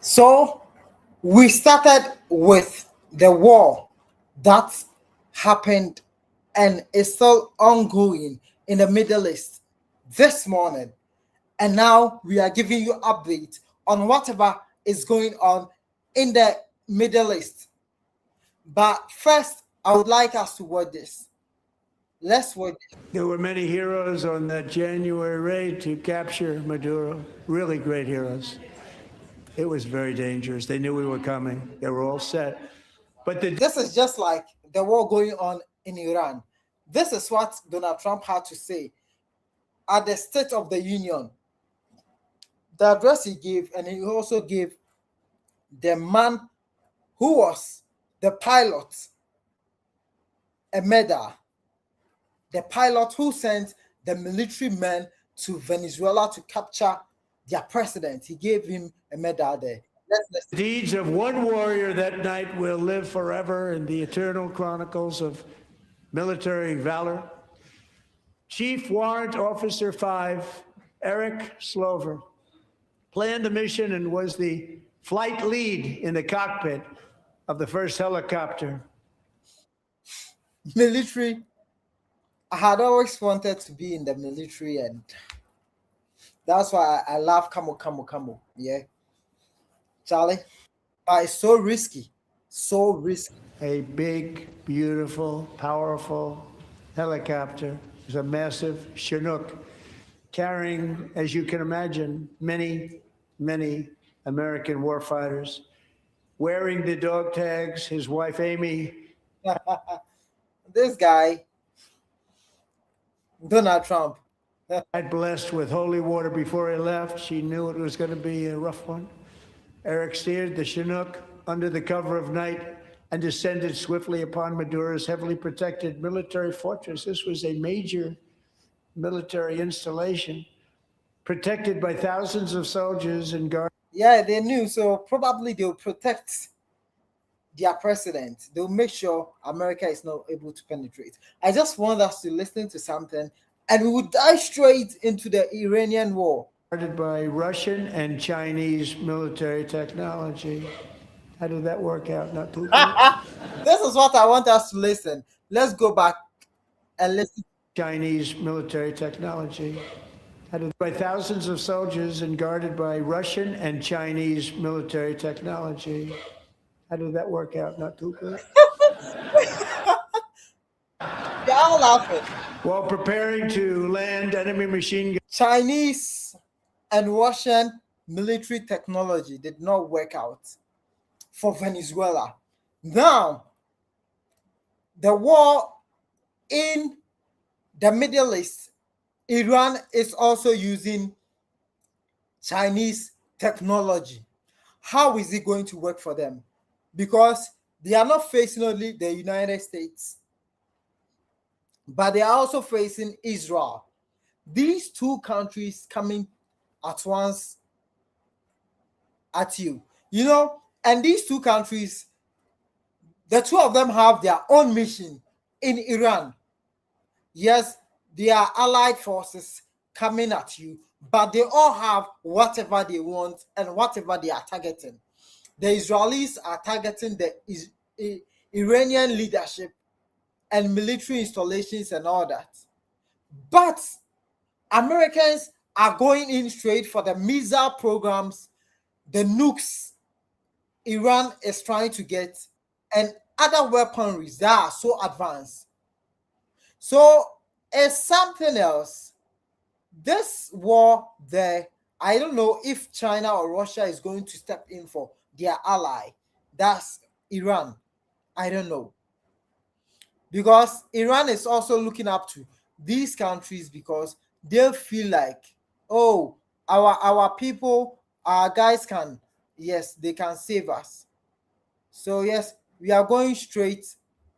So we started with the war that happened and is still ongoing in the Middle East this morning. And now we are giving you updates on whatever is going on in the Middle East. But first, I would like us to watch this. Let's watch this. There were many heroes on that January raid to capture Maduro, really great heroes. It was very dangerous. They knew we were coming. They were all set. But this is just like the war going on in Iran. This is what Donald Trump had to say at the State of the Union. The address he gave, and he also gave the man who was the pilot a medal. The pilot who sent the military men to Venezuela to capture their president. He gave him a medal there. The deeds of one warrior that night will live forever in the eternal chronicles of military valor. Chief Warrant Officer 5, Eric Slover, planned the mission and was the flight lead in the cockpit of the first helicopter. Military. I had always wanted to be in the military, and that's why I love camo. Yeah, Charlie. But it's so risky. So risky. A big, beautiful, powerful helicopter. It's a massive Chinook carrying, as you can imagine, many, many American warfighters, wearing the dog tags, his wife, Amy. This guy, Donald Trump. I'd blessed with holy water before he left. She knew it was going to be a rough one. Eric steered the Chinook under the cover of night and descended swiftly upon Maduro's heavily protected military fortress. This was a major military installation, protected by thousands of soldiers and guards. Yeah, they knew, so probably they'll protect their president. They'll make sure America is not able to penetrate. I just want us to listen to something, and we would dive straight into the Iranian war. Guarded by Russian and Chinese military technology. How did that work out? Not too good. This is what I want us to listen. Let's go back and listen. Chinese military technology. Headed by thousands of soldiers and guarded by Russian and Chinese military technology. How did that work out? Not too good. They're all laughing. While preparing to land enemy machine guns. Chinese and Russian military technology did not work out for Venezuela. Now, the war in the Middle East, Iran is also using Chinese technology. How is it going to work for them? Because they are not facing only the United States, but they are also facing Israel. These two countries coming at once at you, and these two countries, the two of them have their own mission in Iran. Yes, they are allied forces coming at you, but they all have whatever they want and whatever they are targeting. The Israelis are targeting the Iranian leadership and military installations and all that. But Americans are going in straight for the missile programs, the nukes Iran is trying to get, and other weaponry that are so advanced. So it's something else. This war there, I don't know if China or Russia is going to step in for their ally. That's Iran. I don't know. Because Iran is also looking up to these countries because they feel like, oh, our people, our guys can, yes, they can save us. So yes, we are going straight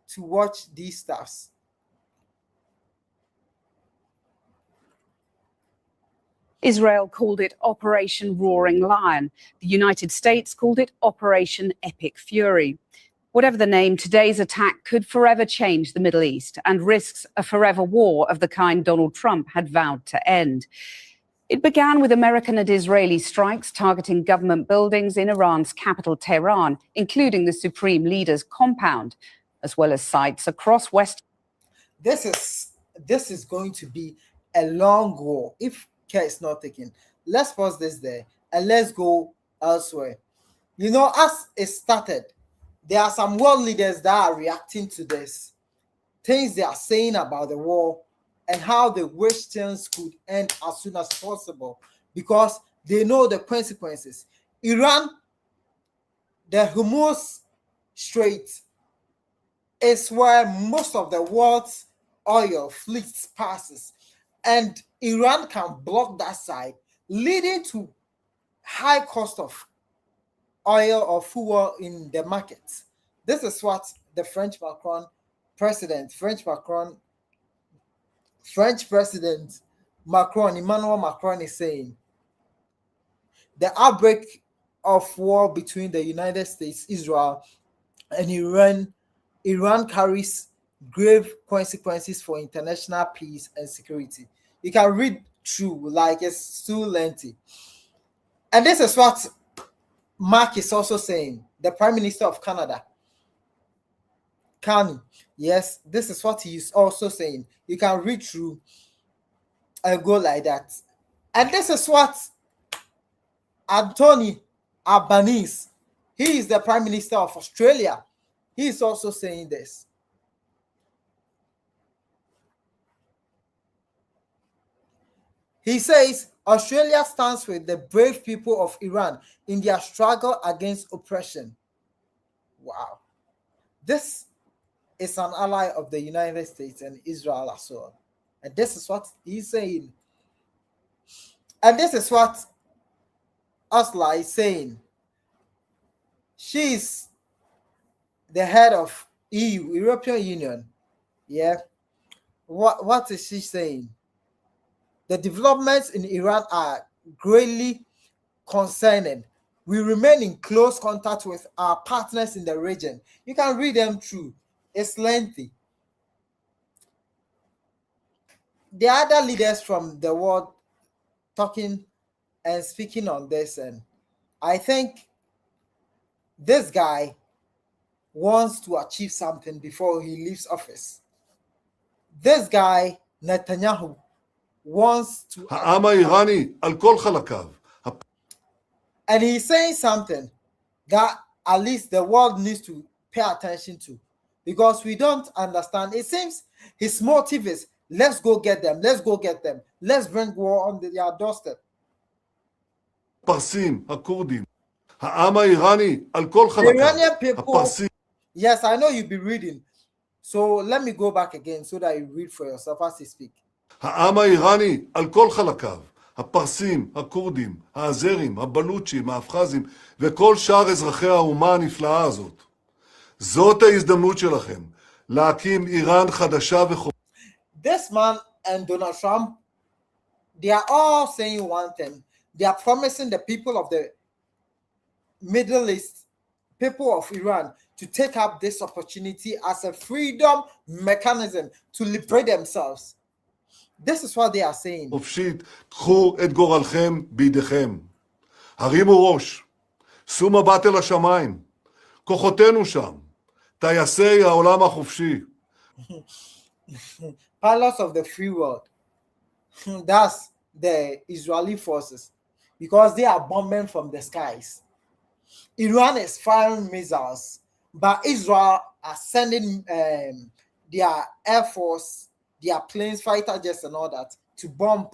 to watch these stuffs. Israel called it Operation Roaring Lion. The United States called it Operation Epic Fury. Whatever the name, today's attack could forever change the Middle East and risks a forever war of the kind Donald Trump had vowed to end. It began with American and Israeli strikes targeting government buildings in Iran's capital, Tehran, including the Supreme Leader's compound, as well as sites across West. This is going to be a long war if care is not taken. Let's pause this there and let's go elsewhere. You know, as it started, there are some world leaders that are reacting to this, things they are saying about the war and how they wish things could end as soon as possible because they know the consequences. Iran, the Hormuz Strait is where most of the world's oil fleets passes, and Iran can block that side, leading to high cost of oil or fuel in the market. This is what the French President Emmanuel Macron is saying. The outbreak of war between the United States, Israel, and Iran carries grave consequences for international peace and security. You can read through, like it's too lengthy. And this is what Mark is also saying, the Prime Minister of Canada. Carney. Yes, this is what he is also saying. You can read through and go like that. And this is what Anthony Albanese, he is the Prime Minister of Australia. He is also saying this. He says, Australia stands with the brave people of Iran in their struggle against oppression. Wow. This is an ally of the United States and Israel as well. And this is what he's saying. And this is what Ursula is saying. She's the head of EU, European Union. Yeah. What is she saying? The developments in Iran are greatly concerning. We remain in close contact with our partners in the region. You can read them through. It's lengthy. The other leaders from the world talking and speaking on this, and I think this guy wants to achieve something before he leaves office. This guy, Netanyahu, wants to, העם האיראני על כל חלקיו. and he's saying something that at least the world needs to pay attention to, because we don't understand. It seems his motive is, let's go get them, let's bring war on their doorstep. הפרסים, הכורדים. העם האיראני על כל חלקיו. Iranian people, הפרסים. yes, I know you'll be reading, so let me go back again so that you read for yourself as he speak. העם האיראני על כל חלקיו. הפרסים, הכורדים, האזרים, הבלוצ'ים, האבחזים וכל שאר אזרחי האומה הנפלאה הזאת. זאת ההזדמנות שלכם להקים איראן חדשה This man and Donald Trump, they are all saying one thing. They are promising the people of the Middle East, people of Iran, to take up this opportunity as a freedom mechanism to liberate themselves. This is what they are saying. חופשית, קחו את גורלכם בידיכם. הרימו ראש, שאו מבט אל השמיים. כוחותינו שם, טייסי העולם החופשי. Pilots of the free world. That's the Israeli forces, because they are bombing from the skies. Iran is firing missiles, but Israel are sending their air force, their planes, fighter jets and all that to bomb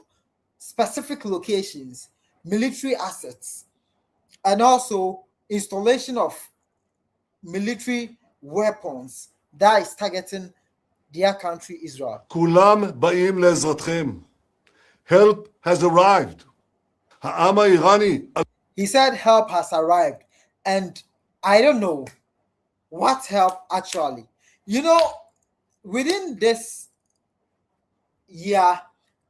specific locations, military assets, and also installation of military weapons that is targeting their country, Israel. כולם באים לעזרתכם. Help has arrived. העם האיראני... He said help has arrived, and I don't know what help actually. You know, within this year,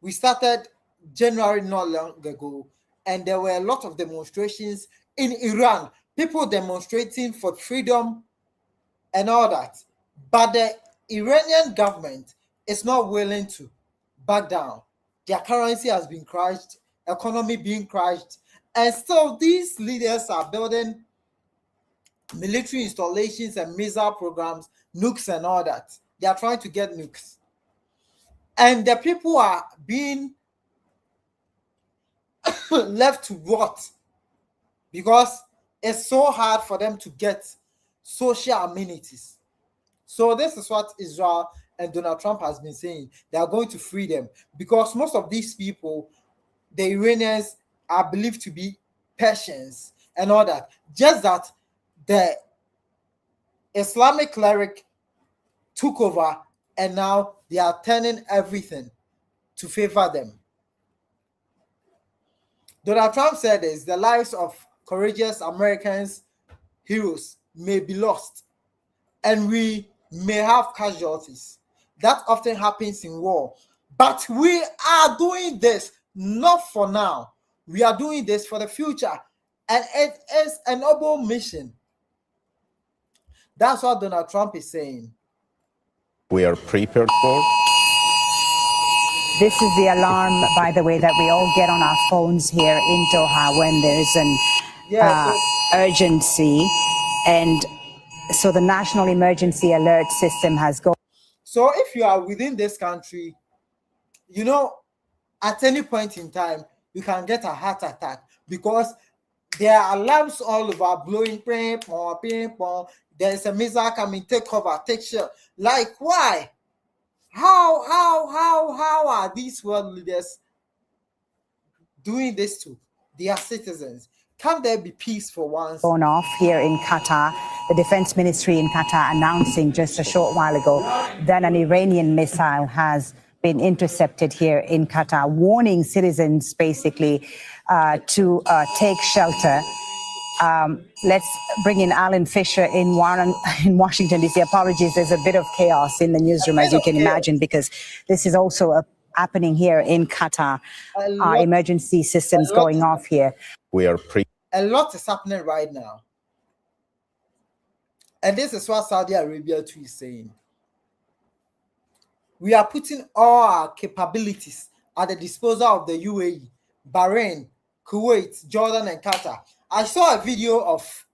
we started January not long ago, and there were a lot of demonstrations in Iran, people demonstrating for freedom and all that. But the Iranian government is not willing to back down. Their currency has been crushed economy being crashed, and still these leaders are building military installations and missile programs, nukes and all that. They are trying to get nukes. And the people are being left to rot because it's so hard for them to get social amenities. So this is what Israel and Donald Trump has been saying. They are going to free them because most of these people, the Iranians, are believed to be Persians and all that. Just that the Islamic cleric took over and now they are turning everything to favor them. Donald Trump said this, the lives of courageous Americans heroes may be lost and we may have casualties. That often happens in war. But we are doing this not for now. We are doing this for the future. And it is a noble mission. That's what Donald Trump is saying. We are prepared for. This is the alarm, by the way, that we all get on our phones here in Doha when there's an urgency. And so the National Emergency Alert System has gone. So if you are within this country, you know, at any point in time, you can get a heart attack because there are alarms all over blowing, ping, pong, ping, pong. There's a missile coming, take cover, take shot. Like, why? How are these world leaders doing this to their citizens? Can there be peace for once? Gone off here in Qatar. The Defense Ministry in Qatar announcing just a short while ago that an Iranian missile has been intercepted here in Qatar, warning citizens basically to take shelter. Let's bring in Alan Fisher in Washington, D.C. Apologies, there's a bit of chaos in the newsroom, as you can imagine, because this is also happening here in Qatar. Our emergency systems going off here. We are a lot is happening right now. And this is what Saudi Arabia too is saying. We are putting all our capabilities at the disposal of the UAE, Bahrain, Kuwait, Jordan, and Qatar. I saw a video of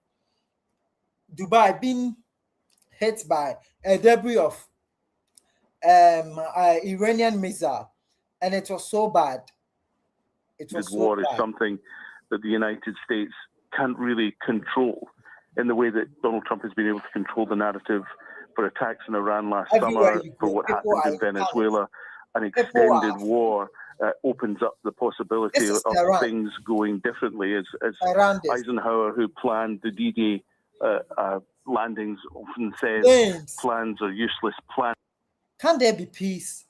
Dubai being hit by a debris of Iranian missile, and it was so bad. It was so war bad. Is something that the United States can't really control in the way that Donald Trump has been able to control the narrative for attacks in Iran last summer, for what happened in Venezuela. An extended war opens up the possibility of things going differently. As Eisenhower, who planned the D-Day landings, often says, plans are useless plans. Can there be peace?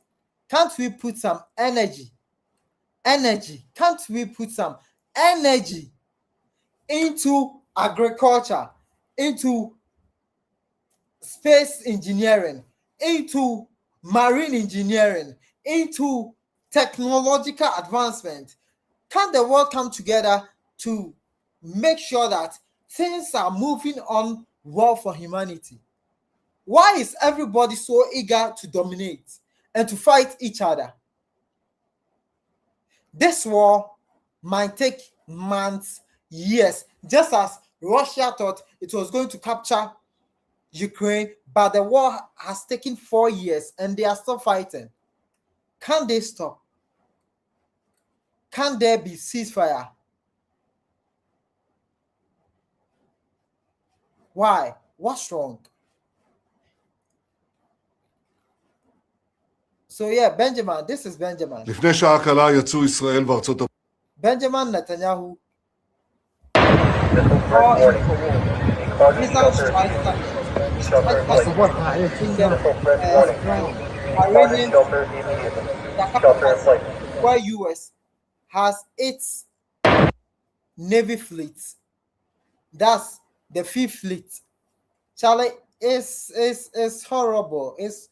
Can't we put some energy? Can't we put some energy into agriculture, into space engineering, into marine engineering, into technological advancement? Can the world come together to make sure that things are moving on well for humanity? Why is everybody so eager to dominate and to fight each other? This war might take months, years, just as Russia thought it was going to capture Ukraine, but the war has taken 4 years and they are still fighting. Can they stop? Can there be ceasefire? Why? What's wrong? So yeah, Benjamin, this is Benjamin. לפני שעה קלה יצאו ישראל וארצות הברית. Benjamin Netanyahu. Where US has its Navy fleet. That's the 5th fleet. Charlie, is horrible. This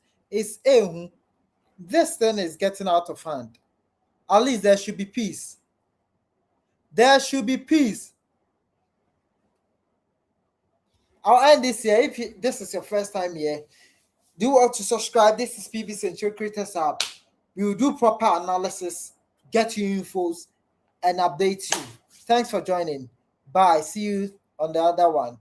thing is getting out of hand. At least there should be peace. There should be peace. I'll end this here. If this is your first time here, do want to subscribe. This is PB Central Creators Hub. We will do proper analysis, get you infos, and update you. Thanks for joining. Bye. See you on the other one.